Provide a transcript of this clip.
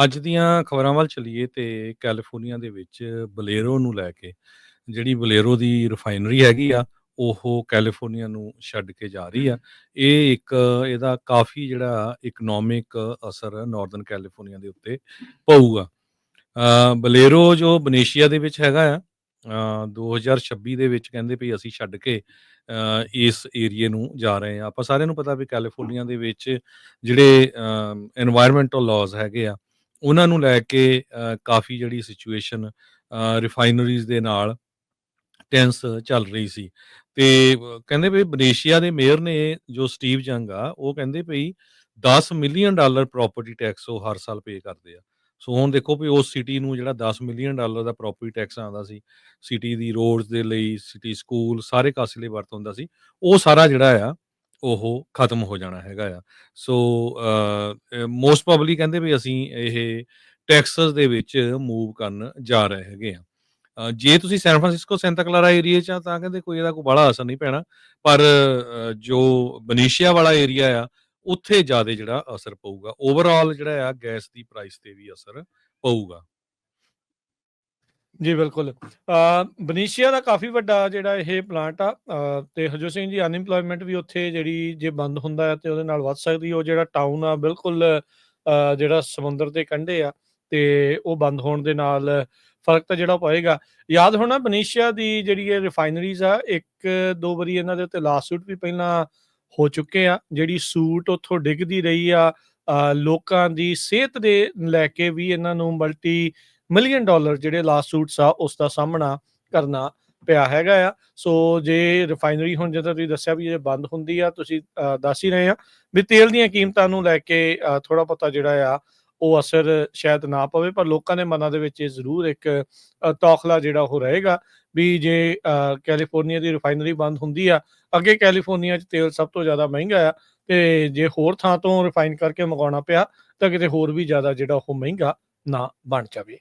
ਅੱਜ ਦੀਆਂ ਖਬਰਾਂ ਵੱਲ ਚੱਲੀਏ ਤੇ ਕੈਲੀਫੋਰਨੀਆ ਦੇ ਵਿੱਚ ਬਲੇਰੋ ਨੂੰ ਲੈ ਕੇ ਜਿਹੜੀ ਬਲੇਰੋ ਦੀ ਰਿਫਾਈਨਰੀ ਹੈਗੀ ਆ, ਉਹ ਕੈਲੀਫੋਰਨੀਆ ਨੂੰ ਛੱਡ ਕੇ ਜਾ ਰਹੀ ਆ। ਇਹ ਇੱਕ ਇਹਦਾ ਕਾਫੀ ਜਿਹੜਾ ਇਕਨੋਮਿਕ ਅਸਰ ਨਾਰਦਰਨ ਕੈਲੀਫੋਰਨੀਆ ਦੇ ਉੱਤੇ ਪਊਗਾ। ਬਲੇਰੋ ਜੋ ਬਨੇਸ਼ੀਆ ਦੇ ਵਿੱਚ ਹੈਗਾ ਆ, 2026 ਦੇ ਵਿੱਚ ਕਹਿੰਦੇ ਵੀ ਅਸੀਂ ਛੱਡ ਕੇ ਇਸ ਏਰੀਏ ਨੂੰ ਜਾ ਰਹੇ ਹਾਂ। ਆਪਾਂ ਸਾਰਿਆਂ ਨੂੰ ਪਤਾ ਵੀ ਕੈਲੀਫੋਰਨੀਆ ਦੇ ਵਿੱਚ ਜਿਹੜੇ ਐਨਵਾਇਰਨਮੈਂਟਲ ਲਾਜ਼ ਹੈਗੇ ਆ, ਉਹਨਾਂ ਨੂੰ ਲੈ ਕੇ ਕਾਫੀ ਜਿਹੜੀ ਸਿਚੁਏਸ਼ਨ ਰਿਫਾਈਨਰੀਜ਼ ਦੇ ਨਾਲ ਟੈਂਸ ਚੱਲ ਰਹੀ ਸੀ। ਤੇ ਕਹਿੰਦੇ ਵੀ ਬਨੇਸ਼ੀਆ ਦੇ ਮੇਅਰ ਨੇ, ਜੋ ਸਟੀਵ ਜੰਗ ਆ, ਉਹ ਕਹਿੰਦੇ ਭਈ $10 ਮਿਲੀਅਨ ਪ੍ਰੋਪਰਟੀ ਟੈਕਸ ਉਹ ਹਰ ਸਾਲ ਪੇ ਕਰਦੇ ਆ। ਸੋ ਹੁਣ ਦੇਖੋ ਵੀ ਉਸ ਸਿਟੀ ਨੂੰ ਜਿਹੜਾ $10 ਮਿਲੀਅਨ ਦਾ ਪ੍ਰੋਪਰਟੀ ਟੈਕਸ ਆਉਂਦਾ ਸੀ, ਸਿਟੀ ਦੀ ਰੋਡਸ ਦੇ ਲਈ, ਸਿਟੀ ਸਕੂਲ ਸਾਰੇ ਕਾਸੇ ਲਈ ਵਰਤ ਹੁੰਦਾ ਸੀ, ਉਹ ਸਾਰਾ ਜਿਹੜਾ ਆ ਉਹ ਖਤਮ ਹੋ ਜਾਣਾ ਹੈਗਾ ਆ। ਸੋ ਮੋਸਟ ਪ੍ਰੋਬਬਲੀ ਕਹਿੰਦੇ ਵੀ ਅਸੀਂ ਇਹ ਟੈਕਸਸ ਦੇ ਵਿੱਚ ਮੂਵ ਕਰਨ ਜਾ ਰਹੇ ਹੈਗੇ ਆ। ਜੇ ਤੁਸੀਂ ਸੈਨ ਫਰਾਂਸਿਸਕੋ, ਸੈਂਟਾ ਕਲਾਰਾ ਏਰੀਏ 'ਚ ਆ ਤਾਂ ਕਹਿੰਦੇ ਕੋਈ ਇਹਦਾ ਕੋਈ ਬਾਹਲਾ ਅਸਰ ਨਹੀਂ ਪੈਣਾ, ਪਰ ਜੋ ਬਨੀਸ਼ੀਆ ਵਾਲਾ ਏਰੀਆ ਆ, ਉੱਥੇ ਜ਼ਿਆਦਾ ਜਿਹੜਾ ਅਸਰ ਪਊਗਾ। ਓਵਰਆਲ ਜਿਹੜਾ ਆ ਗੈਸ ਦੀ ਪ੍ਰਾਈਸ ਤੇ ਵੀ ਅਸਰ ਪਊਗਾ। ਜੀ ਬਿਲਕੁਲ। ਬਨੀਸ਼ੀਆ ਦਾ ਕਾਫੀ ਵੱਡਾ ਜਿਹੜਾ ਇਹ ਪਲਾਂਟ ਆ, ਤੇ ਹਰਜੋਤ ਸਿੰਘ ਜੀ, ਅਨਇੰਪਲੋਇਮੈਂਟ ਵੀ ਉੱਥੇ ਜਿਹੜੀ ਜੇ ਬੰਦ ਹੁੰਦਾ ਹੈ ਤੇ ਉਹਦੇ ਨਾਲ ਵੱਧ ਸਕਦੀ। ਉਹ ਜਿਹੜਾ ਟਾਊਨ ਆ ਬਿਲਕੁਲ ਜਿਹੜਾ ਸਮੁੰਦਰ ਦੇ ਕੰਢੇ ਆ, ਤੇ ਉਹ ਬੰਦ ਹੋਣ ਦੇ ਨਾਲ ਫਰਕ ਤਾਂ ਜਿਹੜਾ ਪਏਗਾ। ਯਾਦ ਹੋਣਾ ਬਨੀਸ਼ੀਆ ਦੀ ਜਿਹੜੀ ਇਹ ਰਿਫਾਈਨਰੀਜ਼ ਆ, ਇੱਕ ਦੋ ਵਾਰੀ ਇਹਨਾਂ ਦੇ ਉੱਤੇ ਲਾਸੂਟ ਵੀ ਪਹਿਲਾਂ ਹੋ ਚੁੱਕੇ ਆ। ਜਿਹੜੀ ਸੂਟ ਉੱਥੋਂ ਡਿੱਗਦੀ ਰਹੀ ਆ, ਲੋਕਾਂ ਦੀ ਸਿਹਤ ਦੇ ਲੈ ਕੇ ਵੀ ਇਹਨਾਂ ਨੂੰ $multi-million ਜਿਹੜੇ ਲਾਸੂਟਸ ਆ ਉਸ ਦਾ ਸਾਹਮਣਾ ਕਰਨਾ ਪਿਆ ਹੈਗਾ ਆ। ਸੋ ਜੇ ਰਿਫਾਈਨਰੀ ਹੁਣ ਜਿੱਦਾਂ ਤੁਸੀਂ ਦੱਸਿਆ ਵੀ ਇਹ ਬੰਦ ਹੁੰਦੀ ਆ, ਤੁਸੀਂ ਦੱਸ ਹੀ ਰਹੇ ਆ ਵੀ ਤੇਲ ਦੀਆਂ ਕੀਮਤਾਂ ਨੂੰ ਲੈ ਕੇ ਥੋੜਾ ਬਹੁਤਾ ਜਿਹੜਾ ਆ ਉਹ ਅਸਰ ਸ਼ਾਇਦ ਨਾ ਪਵੇ, ਪਰ ਲੋਕਾਂ ਦੇ ਮਨਾਂ ਦੇ ਵਿੱਚ ਇਹ ਜ਼ਰੂਰ ਇੱਕ ਤੌਖਲਾ ਜਿਹੜਾ ਉਹ ਰਹੇਗਾ ਵੀ ਜੇ ਕੈਲੀਫੋਰਨੀਆ ਦੀ ਰਿਫਾਈਨਰੀ ਬੰਦ ਹੁੰਦੀ ਆ, ਅੱਗੇ ਕੈਲੀਫੋਰਨੀਆ 'ਚ ਤੇਲ ਸਭ ਤੋਂ ਜ਼ਿਆਦਾ ਮਹਿੰਗਾ ਆ, ਤੇ ਜੇ ਹੋਰ ਥਾਂ ਤੋਂ ਰਿਫਾਈਨ ਕਰਕੇ ਮੰਗਵਾਉਣਾ ਪਿਆ ਤਾਂ ਕਿਤੇ ਹੋਰ ਵੀ ਜ਼ਿਆਦਾ ਜਿਹੜਾ ਉਹ ਮਹਿੰਗਾ ਨਾ ਬਣ ਜਾਵੇ।